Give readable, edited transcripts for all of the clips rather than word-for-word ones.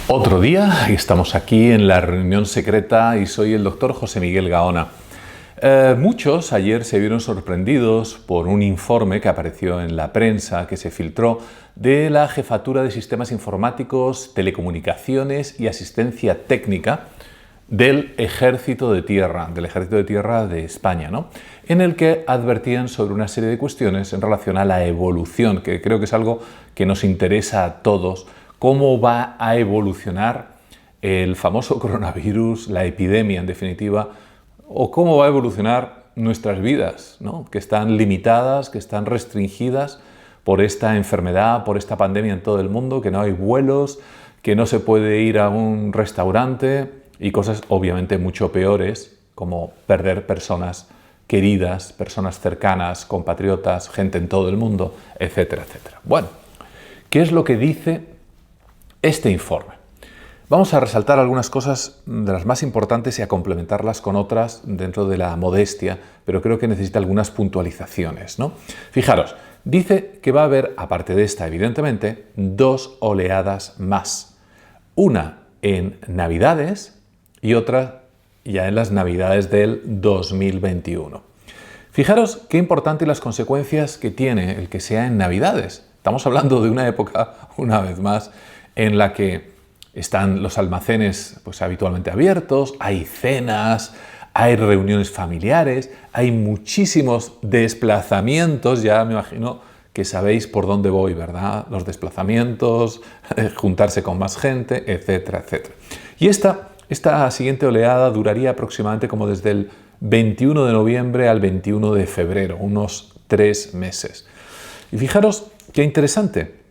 Otro día, y estamos aquí en la reunión secreta y soy el doctor José Miguel Gaona. Muchos ayer se vieron sorprendidos por un informe que apareció en la prensa, que se filtró, de la Jefatura de Sistemas Informáticos, Telecomunicaciones y Asistencia Técnica del Ejército de Tierra, de España, ¿no? En el que advertían sobre una serie de cuestiones en relación a la evolución, que creo que es algo que nos interesa a todos. ¿Cómo va a evolucionar el famoso coronavirus, la epidemia en definitiva, o cómo va a evolucionar nuestras vidas, ¿no? Que están limitadas, que están restringidas por esta enfermedad, por esta pandemia en todo el mundo, que no hay vuelos, que no se puede ir a un restaurante y cosas obviamente mucho peores, como perder personas queridas, personas cercanas, compatriotas, gente en todo el mundo, etcétera, etcétera. Bueno, ¿qué es lo que dice este informe? Vamos a resaltar algunas cosas de las más importantes y a complementarlas con otras dentro de la modestia, pero creo que necesita algunas puntualizaciones, ¿no? Fijaros, dice que va a haber, aparte de esta, evidentemente, dos oleadas más. Una en Navidades y otra ya en las Navidades del 2021. Fijaros qué importante las consecuencias que tiene el que sea en Navidades. Estamos hablando de una época, una vez más, en la que están los almacenes pues, habitualmente abiertos, hay cenas, hay reuniones familiares, hay muchísimos desplazamientos, ya me imagino que sabéis por dónde voy, ¿verdad? Los desplazamientos, juntarse con más gente, etcétera, etcétera. Y esta siguiente oleada duraría aproximadamente como desde el 21 de noviembre al 21 de febrero, unos 3 meses. Y fijaros qué interesante,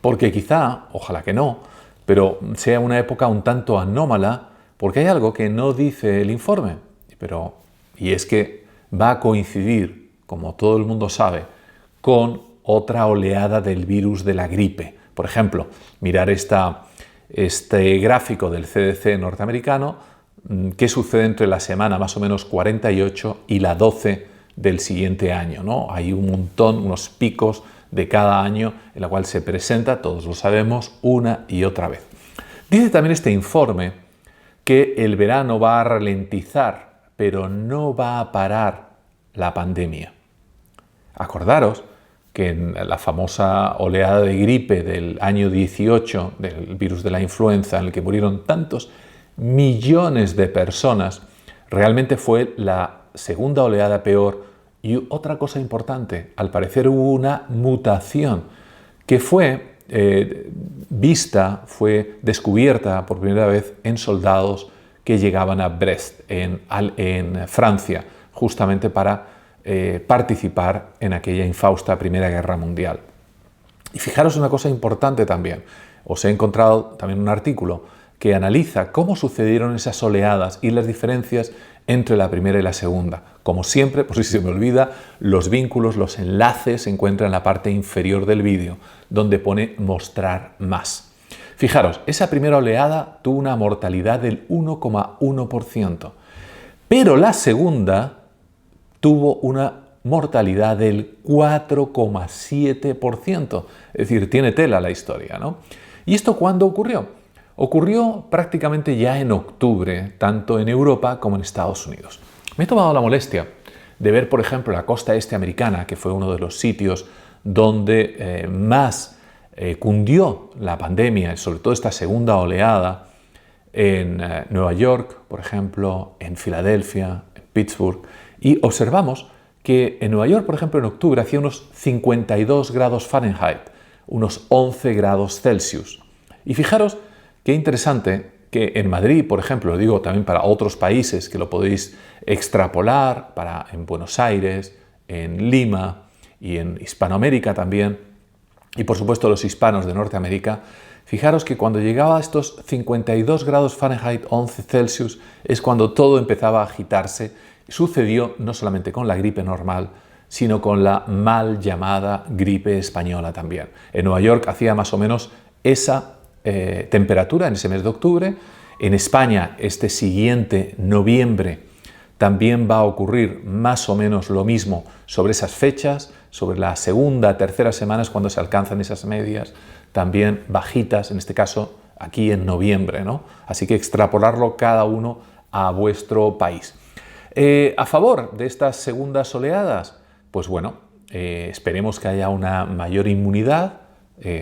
porque quizá, ojalá que no, pero sea una época un tanto anómala, porque hay algo que no dice el informe, y es que va a coincidir, como todo el mundo sabe, con otra oleada del virus de la gripe. Por ejemplo, mirar este gráfico del CDC norteamericano, qué sucede entre la semana más o menos 48 y la 12 del siguiente año, ¿no? Hay un montón, unos picos de cada año en la cual se presenta, todos lo sabemos, una y otra vez. Dice también este informe que el verano va a ralentizar, pero no va a parar la pandemia. Acordaros que en la famosa oleada de gripe del año 18, del virus de la influenza, en el que murieron tantos millones de personas, realmente fue la segunda oleada peor. Y otra cosa importante, al parecer hubo una mutación que fue descubierta por primera vez en soldados que llegaban a Brest, en Francia, justamente para participar en aquella infausta Primera Guerra Mundial. Y fijaros una cosa importante también, os he encontrado también un artículo que analiza cómo sucedieron esas oleadas y las diferencias entre la primera y la segunda. Como siempre, por si se me olvida, los vínculos, los enlaces se encuentran en la parte inferior del vídeo, donde pone mostrar más. Fijaros, esa primera oleada tuvo una mortalidad del 1,1%, pero la segunda tuvo una mortalidad del 4,7%. Es decir, tiene tela la historia, ¿no? ¿Y esto cuándo ocurrió? Ocurrió prácticamente ya en octubre, tanto en Europa como en Estados Unidos. Me he tomado la molestia de ver, por ejemplo, la costa este americana, que fue uno de los sitios donde más cundió la pandemia, sobre todo esta segunda oleada, en Nueva York, por ejemplo, en Filadelfia, en Pittsburgh, y observamos que en Nueva York, por ejemplo, en octubre hacía unos 52 grados Fahrenheit, unos 11 grados Celsius. Y fijaros qué interesante que en Madrid, por ejemplo, lo digo también para otros países que lo podéis extrapolar, en Buenos Aires, en Lima y en Hispanoamérica también, y por supuesto los hispanos de Norteamérica, fijaros que cuando llegaba a estos 52 grados Fahrenheit, 11 Celsius, es cuando todo empezaba a agitarse. Sucedió no solamente con la gripe normal, sino con la mal llamada gripe española también. En Nueva York hacía más o menos esa temperatura en ese mes de octubre. En España, este siguiente noviembre, también va a ocurrir más o menos lo mismo sobre esas fechas, sobre la segunda, tercera semana es cuando se alcanzan esas medias también bajitas, en este caso aquí en noviembre, ¿no? Así que extrapolarlo cada uno a vuestro país. A favor de estas segundas oleadas, pues bueno, esperemos que haya una mayor inmunidad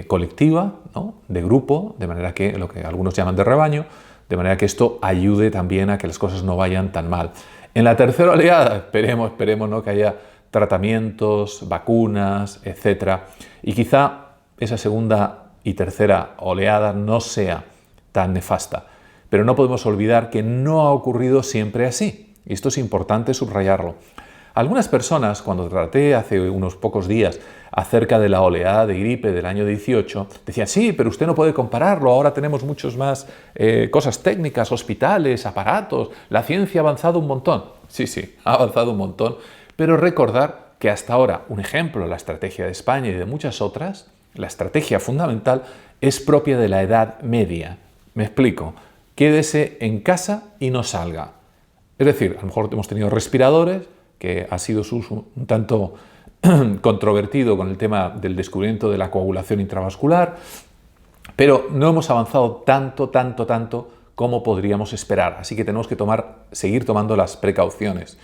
colectiva, ¿no? De grupo, de manera que lo que algunos llaman de rebaño, de manera que esto ayude también a que las cosas no vayan tan mal. En la tercera oleada, esperemos, ¿no? Que haya tratamientos, vacunas, etc. Y quizá esa segunda y tercera oleada no sea tan nefasta. Pero no podemos olvidar que no ha ocurrido siempre así. Y esto es importante subrayarlo. Algunas personas, cuando traté hace unos pocos días acerca de la oleada de gripe del año 18, decían, sí, pero usted no puede compararlo, ahora tenemos muchos más cosas técnicas, hospitales, aparatos, la ciencia ha avanzado un montón. Sí, ha avanzado un montón, pero recordar que hasta ahora, un ejemplo, la estrategia de España y de muchas otras, la estrategia fundamental es propia de la edad media. Me explico, quédese en casa y no salga. Es decir, a lo mejor hemos tenido respiradores, que ha sido su uso un tanto controvertido con el tema del descubrimiento de la coagulación intravascular, pero no hemos avanzado tanto como podríamos esperar. Así que tenemos que seguir tomando las precauciones.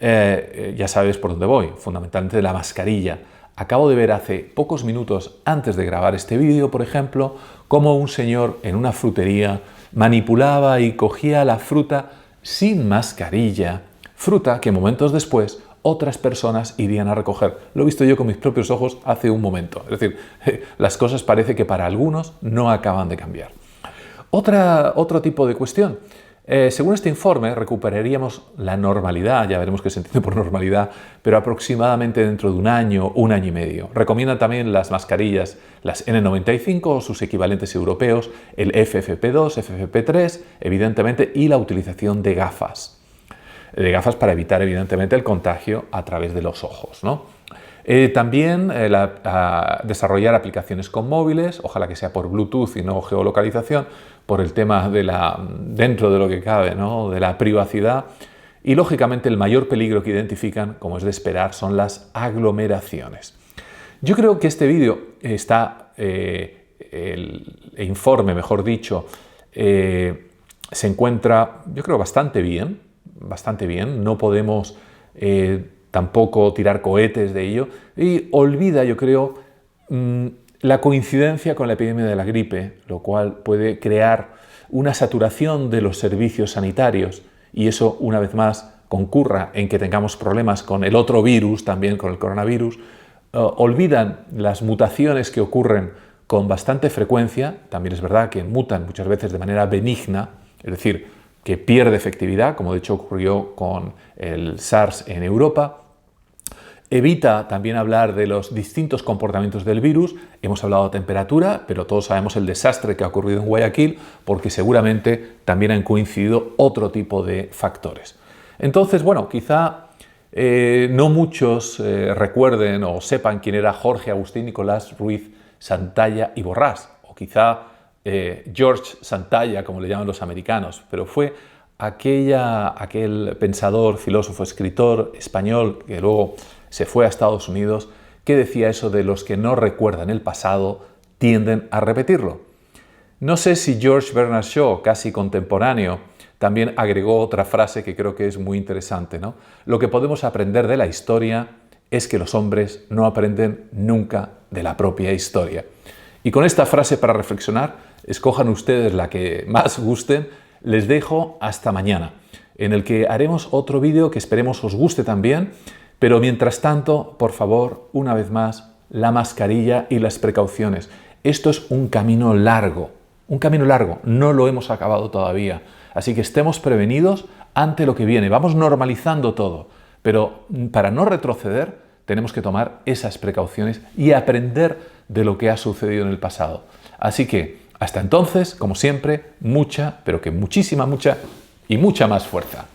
Ya sabes por dónde voy, fundamentalmente de la mascarilla. Acabo de ver hace pocos minutos antes de grabar este vídeo, por ejemplo, cómo un señor en una frutería manipulaba y cogía la fruta sin mascarilla, fruta que momentos después otras personas irían a recoger. Lo he visto yo con mis propios ojos hace un momento. Es decir, las cosas parece que para algunos no acaban de cambiar. Otro tipo de cuestión. Según este informe, recuperaríamos la normalidad, ya veremos qué se entiende por normalidad, pero aproximadamente dentro de un año y medio. Recomiendan también las mascarillas, las N95 o sus equivalentes europeos, el FFP2, FFP3, evidentemente, y la utilización de gafas. De gafas para evitar, evidentemente, el contagio a través de los ojos, ¿no? También desarrollar aplicaciones con móviles, ojalá que sea por Bluetooth y no geolocalización, por el tema de dentro de lo que cabe, ¿no? De la privacidad. Y lógicamente el mayor peligro que identifican, como es de esperar, son las aglomeraciones. Yo creo que este vídeo el informe, mejor dicho, se encuentra, yo creo, bastante bien. No podemos tampoco tirar cohetes de ello, y olvida, yo creo, la coincidencia con la epidemia de la gripe, lo cual puede crear una saturación de los servicios sanitarios, y eso, una vez más, concurra en que tengamos problemas con el otro virus, también con el coronavirus. Olvidan las mutaciones que ocurren con bastante frecuencia, también es verdad que mutan muchas veces de manera benigna, es decir, que pierde efectividad, como de hecho ocurrió con el SARS en Europa. Evita también hablar de los distintos comportamientos del virus. Hemos hablado de temperatura, pero todos sabemos el desastre que ha ocurrido en Guayaquil, porque seguramente también han coincidido otro tipo de factores. Entonces, bueno, quizá no muchos recuerden o sepan quién era Jorge Agustín Nicolás Ruiz Santalla y Borrás, o quizá George Santalla, como le llaman los americanos, pero fue aquel pensador, filósofo, escritor español que luego se fue a Estados Unidos, que decía eso de los que no recuerdan el pasado tienden a repetirlo. No sé si George Bernard Shaw, casi contemporáneo, también agregó otra frase que creo que es muy interesante, ¿no? Lo que podemos aprender de la historia es que los hombres no aprenden nunca de la propia historia. Y con esta frase para reflexionar, escojan ustedes la que más gusten, les dejo hasta mañana, en el que haremos otro vídeo que esperemos os guste también, pero mientras tanto, por favor, una vez más, la mascarilla y las precauciones. Esto es un camino largo, no lo hemos acabado todavía, así que estemos prevenidos ante lo que viene, vamos normalizando todo, pero para no retroceder tenemos que tomar esas precauciones y aprender de lo que ha sucedido en el pasado. Así que, hasta entonces, como siempre, mucha, pero que muchísima, mucha y mucha más fuerza.